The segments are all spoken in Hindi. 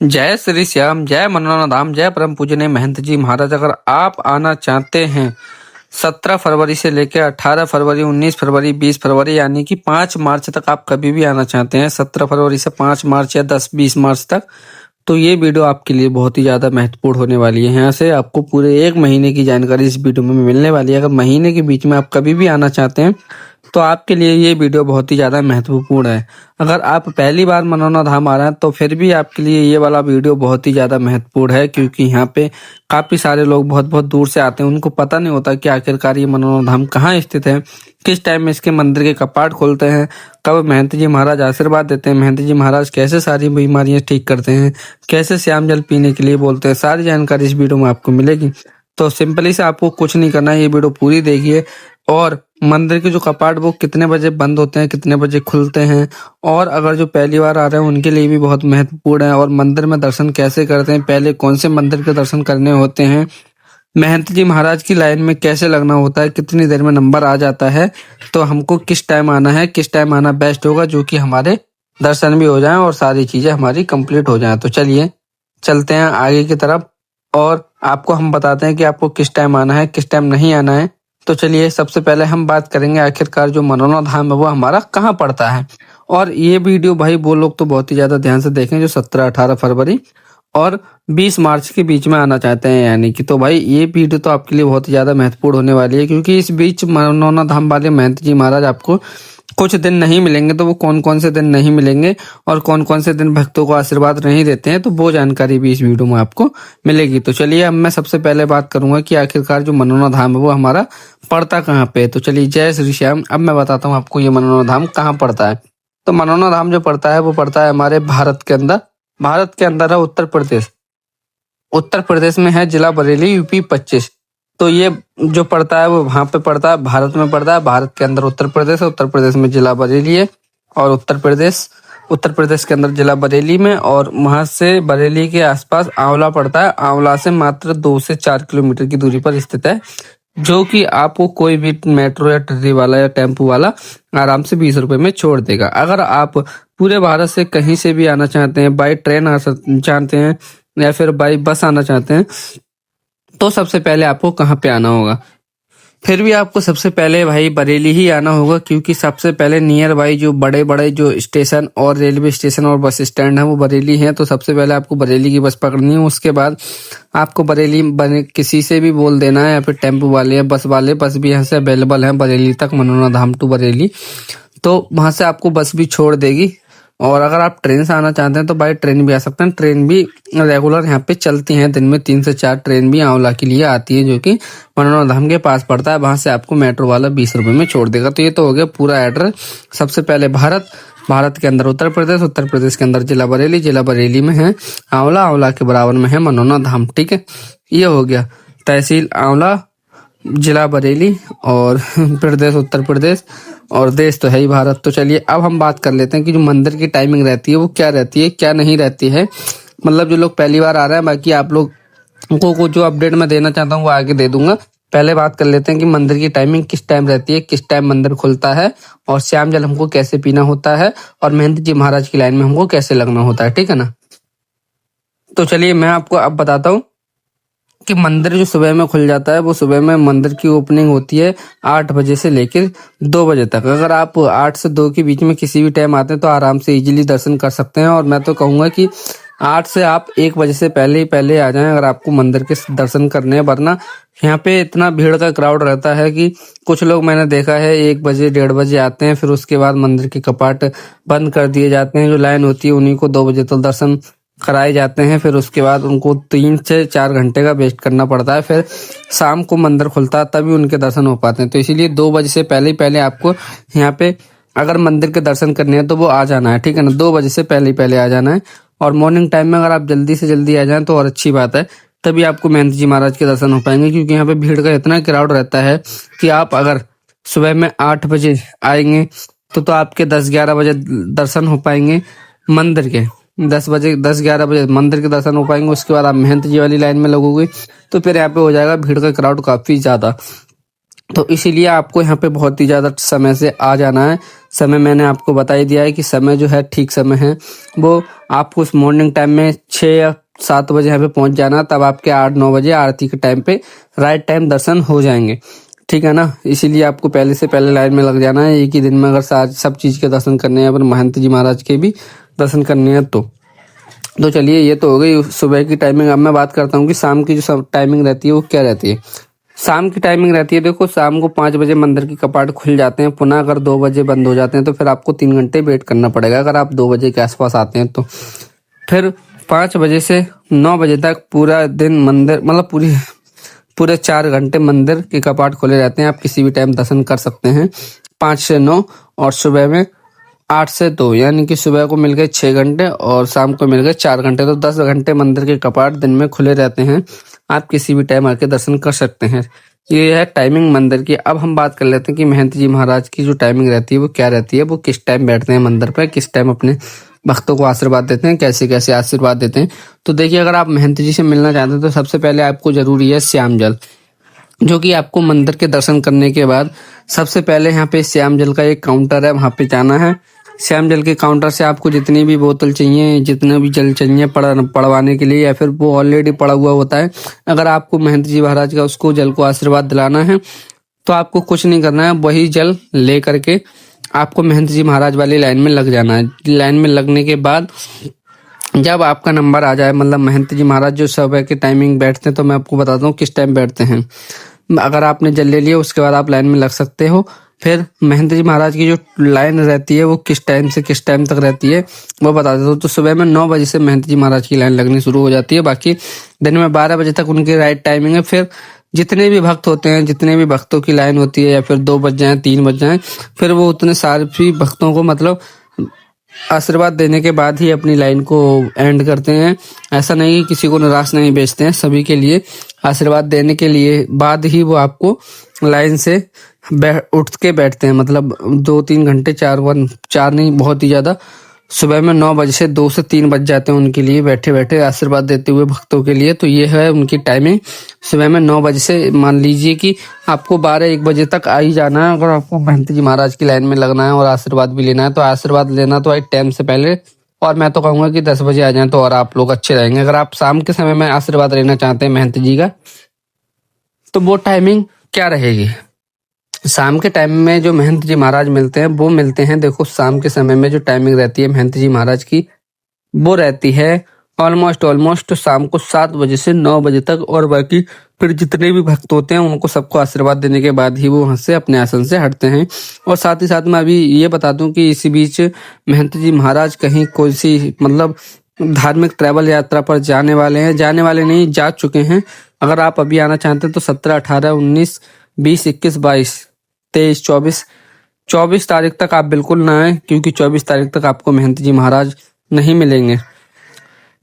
जय श्री श्याम, जय मनोनाथ धाम, जय परम पूजनीय महंत जी महाराज। अगर आप आना चाहते हैं 17 फरवरी से लेकर 18 फरवरी, 19 फरवरी, 20 फरवरी यानी कि 5 मार्च तक आप कभी भी आना चाहते हैं, 17 फरवरी से 5 मार्च या 10-20 मार्च तक, तो ये वीडियो आपके लिए बहुत ही ज़्यादा महत्वपूर्ण होने वाली है। यहाँ से आपको पूरे 1 महीने की जानकारी इस वीडियो में मिलने वाली है। अगर महीने के बीच में आप कभी भी आना चाहते हैं तो आपके लिए ये वीडियो बहुत ही ज़्यादा महत्वपूर्ण है। अगर आप पहली बार मनोनाथ धाम आ रहे हैं तो फिर भी आपके लिए ये वाला वीडियो बहुत ही ज़्यादा महत्वपूर्ण है, क्योंकि यहाँ पे काफ़ी सारे लोग बहुत बहुत दूर से आते हैं। उनको पता नहीं होता कि आखिरकार ये मनोनाथ धाम कहाँ स्थित है, किस टाइम में इसके मंदिर के कपाट खोलते हैं, कब महंत जी महाराज आशीर्वाद देते हैं, महंत जी महाराज कैसे सारी बीमारियां ठीक करते हैं, कैसे श्याम जल पीने के लिए बोलते हैं, सारी जानकारी इस वीडियो में आपको मिलेगी। तो सिंपली से आपको कुछ नहीं करना है, ये वीडियो पूरी देखिए। और मंदिर के जो कपाट वो कितने बजे बंद होते हैं, कितने बजे खुलते हैं, और अगर जो पहली बार आ रहे हैं उनके लिए भी बहुत महत्वपूर्ण है। और मंदिर में दर्शन कैसे करते हैं, पहले कौन से मंदिर के दर्शन करने होते हैं, महंत जी महाराज की लाइन में कैसे लगना होता है, कितनी देर में नंबर आ जाता है, तो हमको किस टाइम आना है, किस टाइम आना बेस्ट होगा जो कि हमारे दर्शन भी हो जाएं और सारी चीजें हमारी कंप्लीट हो जाएं। तो चलिए चलते हैं आगे की तरफ और आपको हम बताते हैं कि आपको किस टाइम आना है, किस टाइम नहीं आना है। तो चलिए सबसे पहले हम बात करेंगे आखिरकार जो मनोनाथ धाम है वो हमारा कहाँ पड़ता है। और ये वीडियो भाई वो लोग तो बहुत ही ज्यादा ध्यान से देखें जो 17-18 फरवरी और 20 मार्च के बीच में आना चाहते हैं, यानी कि तो भाई ये वीडियो तो आपके लिए बहुत ही ज़्यादा महत्वपूर्ण होने वाली है, क्योंकि इस बीच मनोनाथ धाम वाले महंत जी महाराज आपको कुछ दिन नहीं मिलेंगे। तो वो कौन कौन से दिन नहीं मिलेंगे और कौन कौन से दिन भक्तों को आशीर्वाद नहीं देते हैं, तो वो जानकारी भी इस वीडियो में आपको मिलेगी। तो चलिए अब मैं सबसे पहले बात करूंगा कि आखिरकार जो मनोनाथ धाम है वो हमारा पड़ता कहाँ पे है। तो चलिए जय श्री श्याम, अब मैं बताता हूँ आपको ये मनोनाथ धाम कहाँ पड़ता है। तो मनोनाथ धाम जो पड़ता है वो पड़ता है हमारे भारत के अंदर। भारत के अंदर है उत्तर प्रदेश। उत्तर प्रदेश में है जिला बरेली, यूपी 25। तो ये जो पड़ता है वो वहां पे पड़ता है, भारत में पड़ता है। भारत के अंदर उत्तर प्रदेश है, उत्तर प्रदेश में जिला बरेली है। और उत्तर प्रदेश के अंदर जिला बरेली में, और वहां से बरेली के आसपास आंवला पड़ता है। आंवला से मात्र 2 से 4 किलोमीटर की दूरी पर स्थित है, जो कि आपको कोई भी मेट्रो या ट्रेन वाला या टेम्पो वाला आराम से 20 रुपए में छोड़ देगा। अगर आप पूरे भारत से कहीं से भी आना चाहते हैं, बाई ट्रेन चाहते हैं या फिर बाई बस आना चाहते हैं, तो सबसे पहले आपको कहाँ पे आना होगा। फिर भी आपको सबसे पहले भाई बरेली ही आना होगा, क्योंकि सबसे पहले नियर बाई जो बड़े बड़े जो स्टेशन और रेलवे स्टेशन और बस स्टैंड है वो बरेली है। तो सबसे पहले आपको बरेली की बस पकड़नी है। उसके बाद आपको बरेली किसी से भी बोल देना है, या फिर टेम्पो वाले या बस वाले, बस भी यहाँ से अवेलेबल है बरेली तक, मनोनाथ धाम टू बरेली। तो वहां से आपको बस भी छोड़ देगी। और अगर आप ट्रेन से आना चाहते हैं तो बाई ट्रेन भी आ सकते हैं। ट्रेन भी रेगुलर यहाँ पे चलती हैं, दिन में 3 से 4 ट्रेन भी आंवला के लिए आती है, जो कि मनोनाथ धाम के पास पड़ता है। वहां से आपको मेट्रो वाला 20 रुपए में छोड़ देगा। तो ये तो हो गया पूरा एड्रेस। सबसे पहले भारत के अंदर उत्तर प्रदेश के अंदर जिला बरेली में है आंवला, आंवला के बराबर में है मनोनाथ धाम। ठीक है, ये हो गया तहसील आंवला, जिला बरेली, और प्रदेश उत्तर प्रदेश, और देश तो है ही भारत। तो चलिए अब हम बात कर लेते हैं कि जो मंदिर की टाइमिंग रहती है वो क्या रहती है, क्या नहीं रहती है। मतलब जो लोग पहली बार आ रहे हैं, बाकी आप लोग को जो अपडेट मैं देना चाहता हूँ वो आगे दे दूंगा। पहले बात कर लेते हैं कि मंदिर की टाइमिंग किस टाइम रहती है, किस टाइम मंदिर खुलता है, और श्याम जल हमको कैसे पीना होता है, और महंत जी महाराज की लाइन में हमको कैसे लगना होता है। ठीक है ना। तो चलिए मैं आपको अब बताता हूँ कि मंदिर जो सुबह में खुल जाता है वो सुबह में मंदिर की ओपनिंग होती है 8 बजे से लेकर 2 बजे तक। अगर आप 8 से 2 के बीच में किसी भी टाइम आते हैं तो आराम से इजीली दर्शन कर सकते हैं। और मैं तो कहूँगा कि 8 से आप 1 बजे से पहले ही पहले आ जाएं अगर आपको मंदिर के दर्शन करने हैं, वरना यहाँ पे इतना भीड़ का क्राउड रहता है कि कुछ लोग मैंने देखा है 1 बजे 1:30 बजे आते हैं, फिर उसके बाद मंदिर के कपाट बंद कर दिए जाते हैं। जो लाइन होती है उन्हीं को 2 बजे तक दर्शन कराए जाते हैं, फिर उसके बाद उनको 3 से 4 घंटे का वेस्ट करना पड़ता है। फिर शाम को मंदिर खुलता है तभी उनके दर्शन हो पाते हैं। तो इसीलिए 2 बजे से पहले ही पहले आपको यहाँ पे अगर मंदिर के दर्शन करने हैं तो वो आ जाना है। ठीक है ना, 2 बजे से पहले ही पहले आ जाना है। और मॉर्निंग टाइम में अगर आप जल्दी से जल्दी आ जाएं तो और अच्छी बात है, तभी आपको महंत जी महाराज के दर्शन हो पाएंगे। क्योंकि यहाँ पे भीड़ का इतना क्राउड रहता है कि आप अगर सुबह में 8 बजे आएंगे तो आपके 10-11 बजे दर्शन हो पाएंगे मंदिर के। 10-11 बजे मंदिर के दर्शन हो पाएंगे। उसके बाद आप महंत जी वाली लाइन में लगोगे तो फिर यहाँ पे हो जाएगा भीड़ का क्राउड काफी ज्यादा। तो इसीलिए आपको यहाँ पे बहुत ही ज़्यादा समय से आ जाना है। समय मैंने आपको बता ही दिया है कि समय जो है ठीक समय है, वो आपको उस मॉर्निंग टाइम में 6 या 7 बजे यहाँ पे पहुँच जाना, तब आपके 8-9 बजे आरती के टाइम पे राइट टाइम दर्शन हो जाएंगे। ठीक है ना, इसीलिए आपको पहले से पहले लाइन में लग जाना है। एक ही दिन में अगर सब चीज़ के दर्शन करने हैं, अपन महंत जी महाराज के भी दर्शन करने हैं तो चलिए, ये तो हो गई सुबह की टाइमिंग। अब मैं बात करता हूँ कि शाम की जो सब टाइमिंग रहती है वो क्या रहती है। शाम की टाइमिंग रहती है, देखो शाम को 5 बजे मंदिर के कपाट खुल जाते हैं, पुनः अगर 2 बजे बंद हो जाते हैं तो फिर आपको 3 घंटे वेट करना पड़ेगा। अगर आप 2 बजे के आसपास आते हैं तो फिर 5 बजे से 9 बजे तक पूरा दिन मंदिर, मतलब पूरे 4 घंटे मंदिर के कपाट खुले रहते हैं। आप किसी भी टाइम दर्शन कर सकते हैं, 5 से 9 और सुबह में 8 से 2, यानी कि सुबह को मिल गए 6 घंटे और शाम को मिल गए 4 घंटे। तो 10 घंटे मंदिर के कपाट दिन में खुले रहते हैं, आप किसी भी टाइम आके दर्शन कर सकते हैं। ये है टाइमिंग मंदिर की। अब हम बात कर लेते हैं कि महंत जी महाराज की जो टाइमिंग रहती है वो क्या रहती है, वो किस टाइम बैठते हैं मंदिर पर, किस टाइम अपने भक्तों को आशीर्वाद देते हैं, कैसे कैसे आशीर्वाद देते हैं। तो देखिए, अगर आप महंत जी से मिलना चाहते हैं तो सबसे पहले आपको जरूरी है श्याम जल, जो कि आपको मंदिर के दर्शन करने के बाद सबसे पहले यहाँ पे श्याम जल का एक काउंटर है, वहाँ पे जाना है। श्याम जल के काउंटर से आपको जितनी भी बोतल चाहिए, जितना भी जल चाहिए पड़वाने के लिए, या फिर वो ऑलरेडी पड़ा हुआ होता है, अगर आपको महंत जी महाराज का उसको जल को आशीर्वाद दिलाना है तो आपको कुछ नहीं करना है, वही जल ले करके आपको महंत जी महाराज वाली लाइन में लग जाना है। लाइन में लगने के बाद जब आपका नंबर आ जाए, मतलब महंत जी महाराज जो सुबह के टाइमिंग बैठते हैं, तो मैं आपको बताता हूँ किस टाइम बैठते हैं। अगर आपने जल ले लिया उसके बाद आप लाइन में लग सकते हो। फिर महंत जी महाराज की जो लाइन रहती है वो किस टाइम से किस टाइम तक रहती है वो बता देता हूँ। तो सुबह में 9 बजे से महंत जी महाराज की लाइन लगनी शुरू हो जाती है, बाकी दिन में 12 बजे तक उनकी राइट टाइमिंग है। फिर जितने भी भक्त होते हैं, जितने भी भक्तों की लाइन होती है, या फिर 2 बज जाए 3 बज जाए, फिर वो उतने सारे भी भक्तों को मतलब आशीर्वाद देने के बाद ही अपनी लाइन को एंड करते हैं। ऐसा नहीं, किसी को निराश नहीं भेजते हैं, सभी के लिए आशीर्वाद देने के लिए बाद ही वो आपको लाइन से उठ के बैठते हैं। मतलब 2-3 घंटे, 4 नहीं, बहुत ही ज्यादा, सुबह में 9 बजे से 2 से 3 बज जाते हैं उनके लिए बैठे बैठे आशीर्वाद देते हुए भक्तों के लिए। तो ये है उनकी टाइमिंग। सुबह में 9 बजे से मान लीजिए कि आपको 12-1 बजे तक आ ही जाना है, अगर आपको महंत जी महाराज की लाइन में लगना है और आशीर्वाद भी लेना है। तो आशीर्वाद लेना तो एक टाइम से पहले, और मैं तो कहूँगा कि 10 बजे आ जाएं तो और आप लोग अच्छे रहेंगे। अगर आप शाम के समय में आशीर्वाद लेना चाहते हैं महंत जी का, तो वो टाइमिंग क्या रहेगी। शाम के टाइम में जो महंत जी महाराज मिलते हैं वो मिलते हैं, देखो शाम के समय में जो टाइमिंग रहती है महंत जी महाराज की, वो रहती है ऑलमोस्ट शाम को 7 बजे से 9 बजे तक। और बाकी फिर जितने भी भक्त होते हैं उनको सबको आशीर्वाद देने के बाद ही वो वहां से अपने आसन से हटते हैं। और साथ ही साथ मैं अभी ये बता दूं कि इसी बीच महंत जी महाराज कहीं कोई सी मतलब धार्मिक ट्रैवल यात्रा पर जाने वाले हैं, जाने वाले नहीं, जा चुके हैं। अगर आप अभी आना चाहते हैं तो 17, 18, 19, 20, 21, 22, 23, 24 तारीख तक आप बिल्कुल ना आए, क्योंकि 24 तारीख तक आपको महंत जी महाराज नहीं मिलेंगे।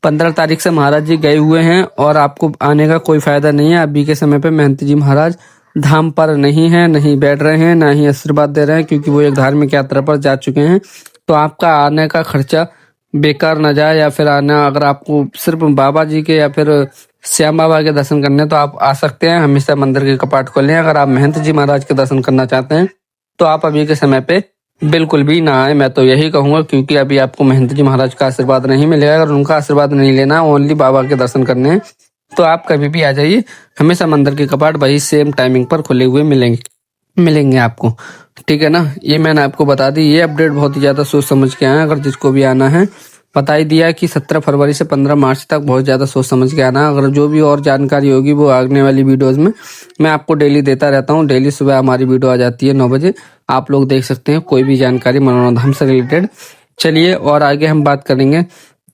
15 तारीख से महाराज जी गए हुए हैं और आपको आने का कोई फायदा नहीं है। अभी के समय पे महंत जी महाराज धाम पर नहीं है, नहीं बैठ रहे हैं, ना ही आशीर्वाद दे रहे हैं, क्योंकि वो एक धार्मिक यात्रा पर जा चुके हैं। तो आपका आने का खर्चा बेकार न जाए, या फिर आना, अगर आपको सिर्फ बाबा जी के या फिर श्याम बाबा के दर्शन करने तो आप आ सकते हैं, हमेशा मंदिर के कपाट खोले हैं। अगर आप महंत जी महाराज के दर्शन करना चाहते हैं तो आप अभी के समय पे बिल्कुल भी ना आए, मैं तो यही कहूंगा, क्योंकि अभी आपको महंत जी महाराज का आशीर्वाद नहीं मिलेगा। अगर उनका आशीर्वाद नहीं लेना, ओनली बाबा के दर्शन करने हैं, तो आप कभी भी आ जाइए, हमेशा मंदिर के कपाट वही सेम टाइमिंग पर खुले हुए मिलेंगे आपको। ठीक है ना, ये मैंने आपको बता दी। ये अपडेट बहुत ही ज्यादा सोच समझ के आए। अगर जिसको भी आना है बता ही दिया कि 17 फरवरी से 15 मार्च तक बहुत ज्यादा सोच समझ के आना। अगर जो भी और जानकारी होगी वो आगने वाली वीडियोस में मैं आपको डेली देता रहता हूँ। डेली सुबह हमारी वीडियो आ जाती है 9 बजे, आप लोग देख सकते हैं कोई भी जानकारी मनोरंजन धाम से रिलेटेड। चलिए, और आगे हम बात करेंगे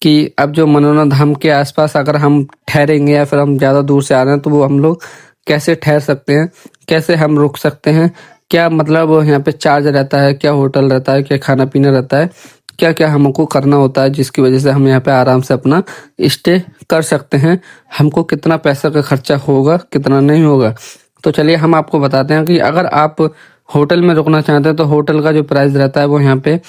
कि अब जो मनोरंजन धाम के आसपास अगर हम ठहरेंगे या फिर हम ज्यादा दूर से आ रहे हैं तो वो हम लोग कैसे ठहर सकते हैं, कैसे हम रुक सकते हैं, क्या मतलब यहाँ पे चार्ज रहता है, क्या होटल रहता है, क्या खाना पीना रहता है, क्या क्या हमको करना होता है जिसकी वजह से हम यहाँ पे आराम से अपना स्टे कर सकते हैं, हमको कितना पैसा का खर्चा होगा, कितना नहीं होगा। तो चलिए हम आपको बताते हैं कि अगर आप होटल में रुकना चाहते हैं तो होटल का जो प्राइस रहता है वो यहाँ पे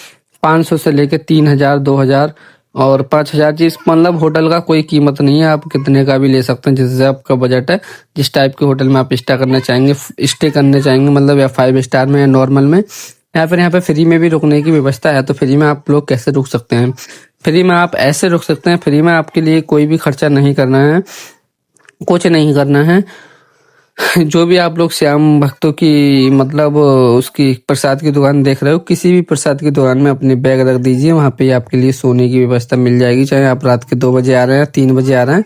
500 से लेके 3000, 2000 और 5,000 जी मतलब होटल का कोई कीमत नहीं है, आप कितने का भी ले सकते हैं जिससे आपका बजट है। जिस टाइप के होटल में आप स्टे करने चाहेंगे मतलब या 5 स्टार में या नॉर्मल में, या फिर यहाँ पे फ्री में भी रुकने की व्यवस्था है। तो फ्री में आप लोग कैसे रुक सकते हैं? फ्री में आप ऐसे रुक सकते हैं, फ्री में आपके लिए कोई भी खर्चा नहीं करना है, कुछ नहीं करना है। जो भी आप लोग श्याम भक्तों की मतलब उसकी प्रसाद की दुकान देख रहे हो, किसी भी प्रसाद की दुकान में अपनी बैग रख दीजिए, वहाँ पे आपके लिए सोने की व्यवस्था मिल जाएगी। चाहे आप रात के 2 बजे आ रहे हैं, 3 बजे आ रहे हैं,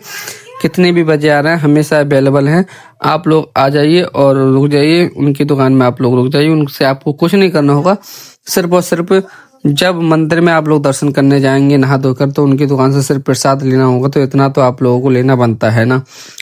कितने भी बजे आ रहे हैं, हमेशा अवेलेबल हैं। आप लोग आ जाइए और रुक जाइए उनकी दुकान में, आप लोग रुक जाइए। उनसे आपको कुछ नहीं करना होगा, सिर्फ और सिर्फ जब मंदिर में आप लोग दर्शन करने जाएंगे नहा धोकर, तो उनकी दुकान से सिर्फ प्रसाद लेना होगा। तो इतना तो आप लोगों को लेना बनता है ना।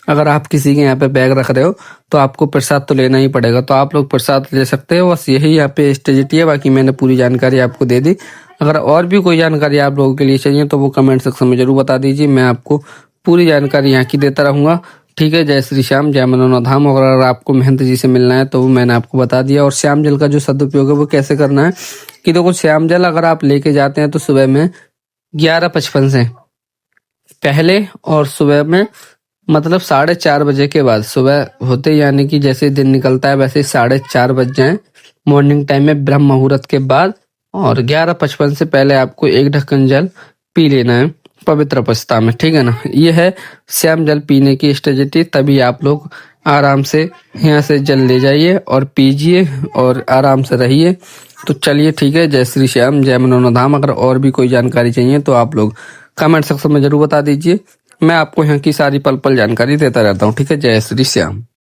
अगर आप किसी के यहाँ पे बैग रख रहे हो तो आपको प्रसाद तो लेना ही पड़ेगा। तो आप लोग प्रसाद ले सकते हो, बस यही यहाँ पे स्ट्रेटेजी है। बाकी मैंने पूरी जानकारी आपको दे दी। अगर और भी कोई जानकारी आप लोगों के लिए चाहिए तो वो कमेंट सेक्शन में जरूर बता दीजिए, मैं आपको पूरी जानकारी यहाँ की देता रहूंगा। ठीक है, जय श्री श्याम, जय मनोना धाम। और अगर आपको महंत जी से मिलना है तो वो मैंने आपको बता दिया। और श्याम जल का जो सदुपयोग है वो कैसे करना है कि देखो, श्याम जल अगर आप लेके जाते हैं तो सुबह में 11:55 से पहले और सुबह में मतलब 4:30 बजे के बाद, सुबह होते यानी कि जैसे दिन निकलता है वैसे 4:30 बज जाए मॉर्निंग टाइम में ब्रह्म मुहूर्त के बाद, और 11:55 से पहले आपको 1 ढक्कन जल पी लेना है पवित्र अवस्था में। ठीक है ना, ये है श्याम जल पीने की स्ट्रेटेजी। तभी आप लोग आराम से यहाँ से जल ले जाइए और पीजिए और आराम से रहिए। तो चलिए ठीक है, जय श्री श्याम, जय मनोना धाम। अगर और भी कोई जानकारी चाहिए तो आप लोग कमेंट सेक्शन में जरूर बता दीजिए, मैं आपको यहाँ की सारी पल पल जानकारी देता रहता हूँ। ठीक है, जय श्री श्याम।